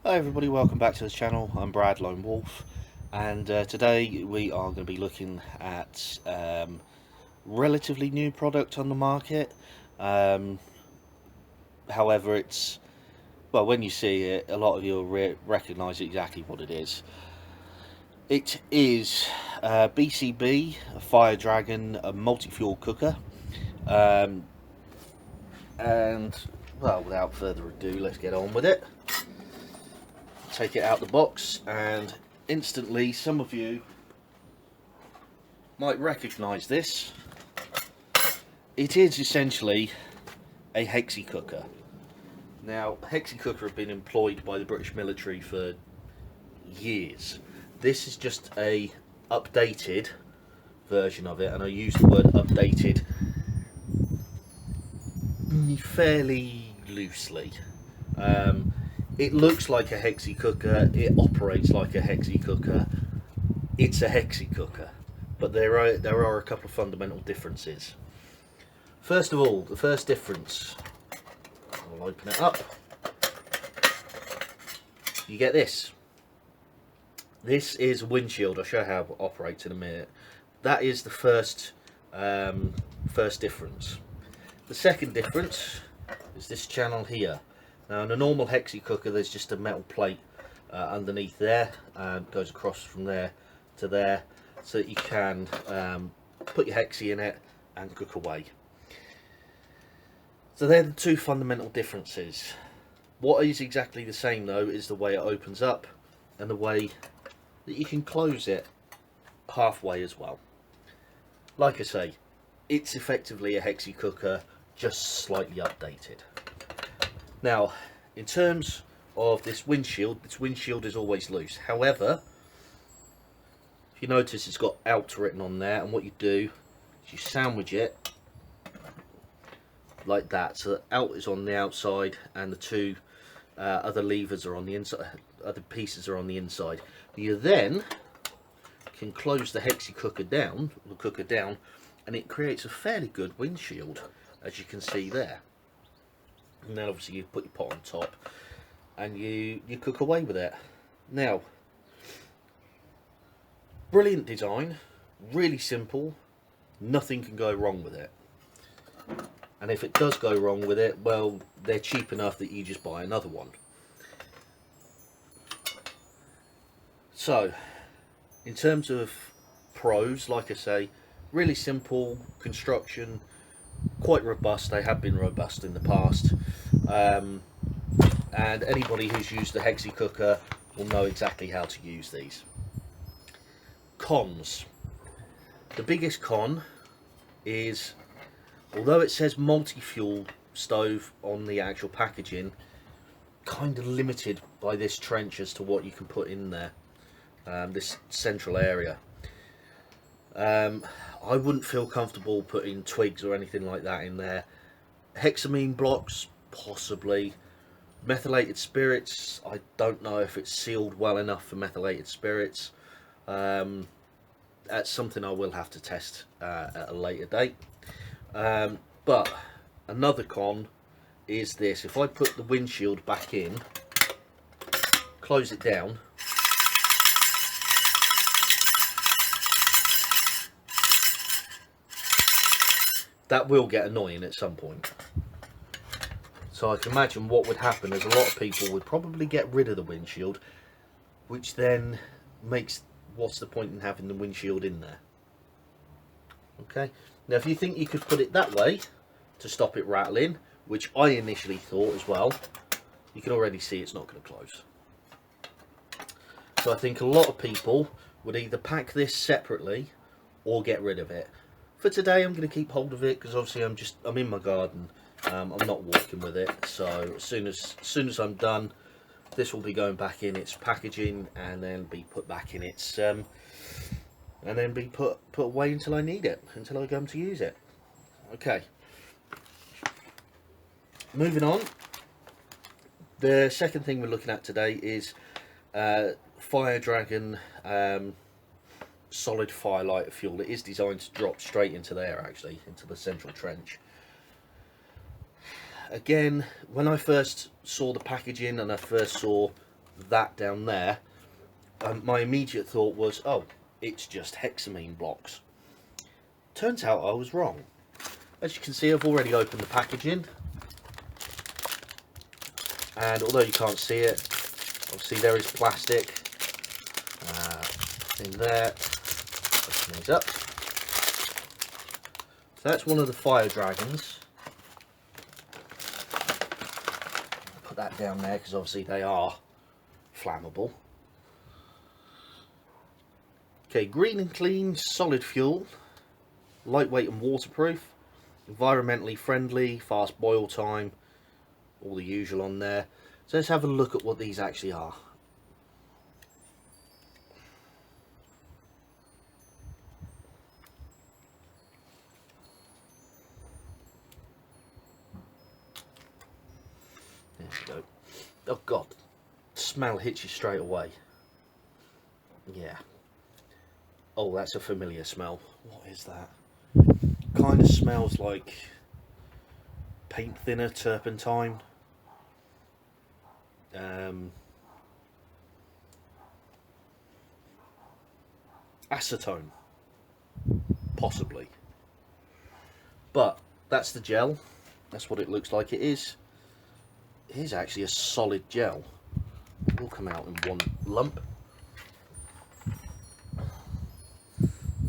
Hi everybody, welcome back to the channel. I'm Brad Lone Wolf, and today we are going to be looking at relatively new product on the market. However, it's, well, when you see it, a lot of you will recognise exactly what it is. It is BCB, a Fire Dragon, a multi-fuel cooker. And, well, without further ado, let's get on with it. Take it out the box, and instantly some of you might recognise this. It is essentially a hexi cooker. Now, hexi cooker have been employed by the British military for years. This is just a updated version of it, and I use the word updated fairly loosely. It looks like a hexi cooker, it operates like a hexi cooker, it's a hexi cooker, but there are a couple of fundamental differences. First of all, the first difference, I'll open it up, you get this. This is a windshield. I'll show you how it operates in a minute. That is the first difference. The second difference is this channel here. Now, in a normal hexi cooker, there's just a metal plate underneath there, and goes across from there to there, so that you can put your hexi in it and cook away. So they're the two fundamental differences. What is exactly the same though is the way it opens up and the way that you can close it halfway as well. Like I say, it's effectively a hexi cooker, just slightly updated. Now, in terms of this windshield is always loose. However, if you notice, it's got out written on there, and what you do is you sandwich it like that, so that out is on the outside and the two other levers are on the inside, other pieces are on the inside. You then can close the hexi cooker down, and it creates a fairly good windshield, as you can see there. And then obviously you put your pot on top and you cook away with it. Now, brilliant design, really simple, nothing can go wrong with it. And if it does go wrong with it, well, they're cheap enough that you just buy another one. So, in terms of pros, like I say, really simple construction, quite robust. They have been robust in the past, and anybody who's used a hexi cooker will know exactly how to use these. Cons. The biggest con is, although it says multi-fuel stove on the actual packaging, kind of limited by this trench as to what you can put in there, this central area. I wouldn't feel comfortable putting twigs or anything like that in there. Hexamine blocks, possibly. Methylated spirits, I don't know if it's sealed well enough for methylated spirits. That's something I will have to test at a later date. But another con is this. If I put the windshield back in, close it down, that will get annoying at some point. So I can imagine what would happen is a lot of people would probably get rid of the windshield, which then makes, what's the point in having the windshield in there? Okay, now if you think you could put it that way to stop it rattling, which I initially thought as well, you can already see it's not going to close. So I think a lot of people would either pack this separately or get rid of it. For today, I'm going to keep hold of it because obviously I'm in my garden. I'm not walking with it, so as soon as I'm done, this will be going back in its packaging and then be put back in its and then be put away until I need it, until I come to use it. Okay, moving on. The second thing we're looking at today is Fire Dragon solid firelighter fuel. It is designed to drop straight into there, actually, into the central trench. Again, when I first saw the packaging and I first saw that down there, my immediate thought was, oh, it's just hexamine blocks. Turns out I was wrong. As you can see, I've already opened the packaging, and although you can't see it, obviously there is plastic in there. Open these up. So that's one of the fire dragons. Put that down there because obviously they are flammable. Okay, green and clean, solid fuel, lightweight and waterproof, environmentally friendly, fast boil time, all the usual on there. So let's have a look at what these actually are. There we go. Oh god, smell hits you straight away. Yeah. Oh, that's a familiar smell. What is that? Kind of smells like paint thinner, turpentine. Acetone, possibly. But that's the gel. That's what it looks like. It is actually a solid gel. It will come out in one lump.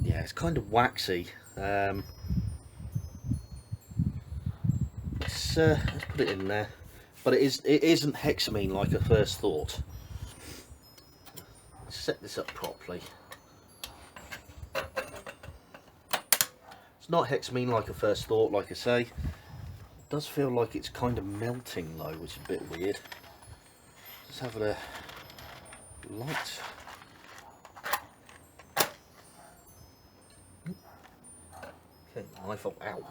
Yeah, it's kind of waxy. Let's put it in there. But it isn't hexamine like I first thought. Let's set this up properly. It's not hexamine like I first thought, like I say. It does feel like it's kind of melting though, which is a bit weird. Let's have a light. Okay, knife up. Ow.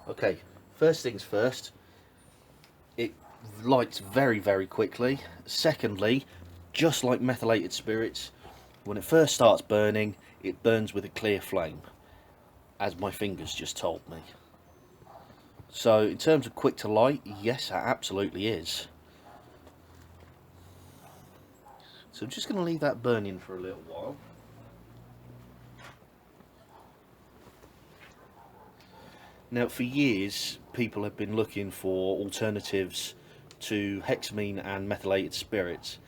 Okay, first things first. It lights very, very quickly. Secondly, just like methylated spirits, when it first starts burning, it burns with a clear flame, as my fingers just told me. So in terms of quick to light, yes, it absolutely is. So I'm just going to leave that burning for a little while. Now, for years, people have been looking for alternatives to hexamine and methylated spirits.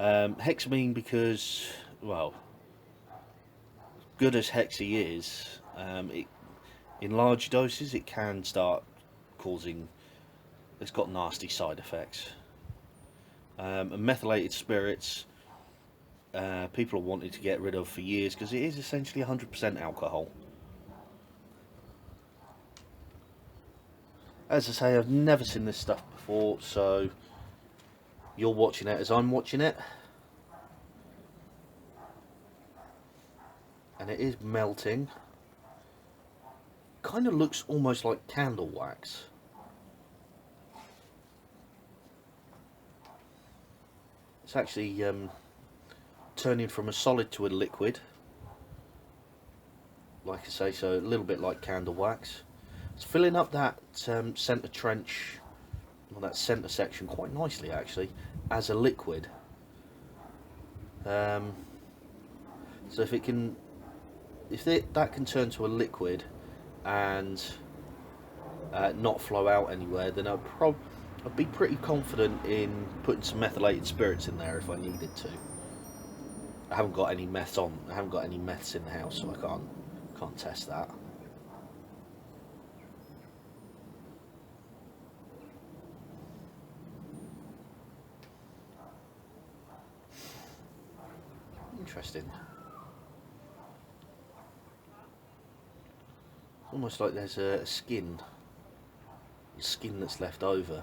Hexamine because, well, good as hexi is, in large doses it can start causing, it's got nasty side effects. And methylated spirits, people have wanted to get rid of for years because it is essentially 100% alcohol. As I say, I've never seen this stuff before, so you're watching it as I'm watching it. And it is melting. Kind of looks almost like candle wax. It's actually turning from a solid to a liquid. Like I say, so a little bit like candle wax. It's filling up that centre trench, well, that centre section quite nicely actually, as a liquid. So if it can, that can turn to a liquid and not flow out anywhere, then I'd be pretty confident in putting some methylated spirits in there if I needed to. I haven't got any meths on. I haven't got any meths in the house, so I can't test that. Interesting. Almost like there's a skin that's left over.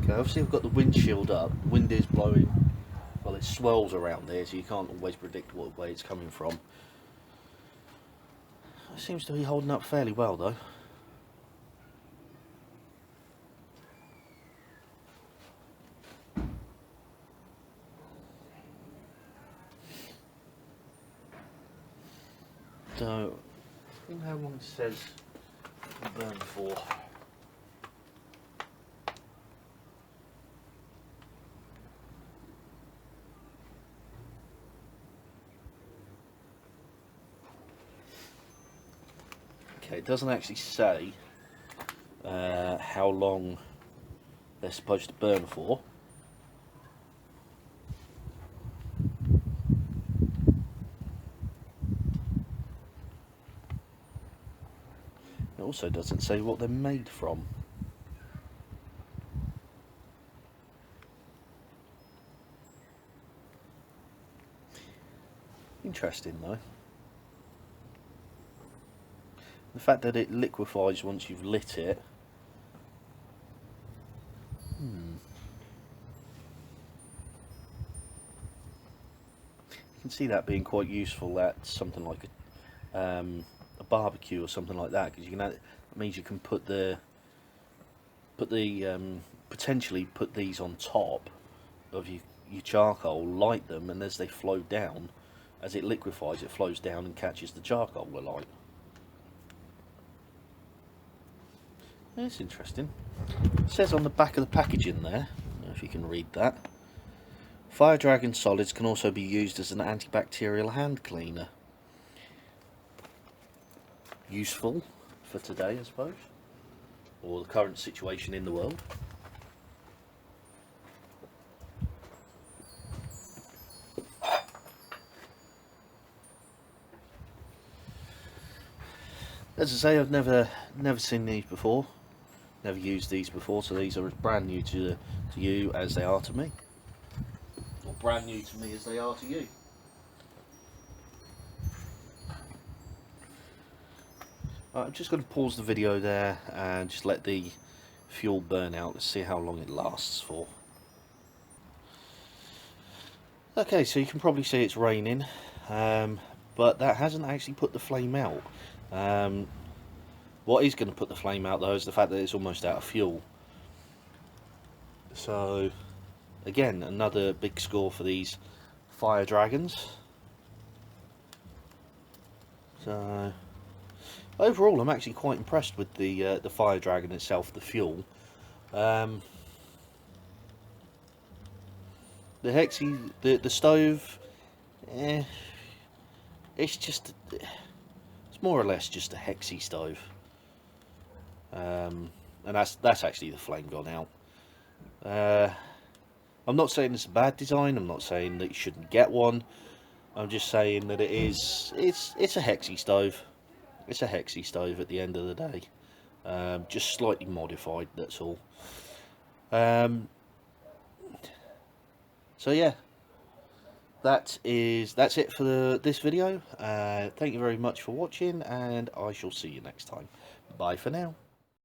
Okay, obviously I've got the windshield up. Wind is blowing. Well, it swirls around here, so you can't always predict what way it's coming from. It seems to be holding up fairly well, though. So, I think how long it says it can burn for. Okay, it doesn't actually say how long they're supposed to burn for. It also doesn't say what they're made from. Interesting though. The fact that it liquefies once you've lit it. You can see that being quite useful at something like a barbecue or something like that, because you can that means you can potentially put these on top of your charcoal, light them, and as they flow down, as it liquefies, it flows down and catches the charcoal alight. That's interesting. It says on the back of the packaging there, I don't know if you can read that, Fire Dragon solids can also be used as an antibacterial hand cleaner. Useful for today, I suppose, or the current situation in the world. As I say, I've never seen these before, never used these before, so these are as brand new to you as they are to me, or brand new to me as they are to you. I'm just going to pause the video there and just let the fuel burn out. Let's see how long it lasts for. Okay, so you can probably see it's raining, but that hasn't actually put the flame out. What is going to put the flame out though is the fact that it's almost out of fuel. So again, another big score for these Fire Dragons. So overall, I'm actually quite impressed with the Fire Dragon itself, the fuel. The hexi, the stove, it's more or less just a hexi stove, and that's actually the flame gone out. I'm not saying it's a bad design. I'm not saying that you shouldn't get one. I'm just saying that it's a hexi stove. It's a hexi stove at the end of the day, just slightly modified. That's all. So yeah, that's it for this video. Thank you very much for watching, and I shall see you next time. Bye for now.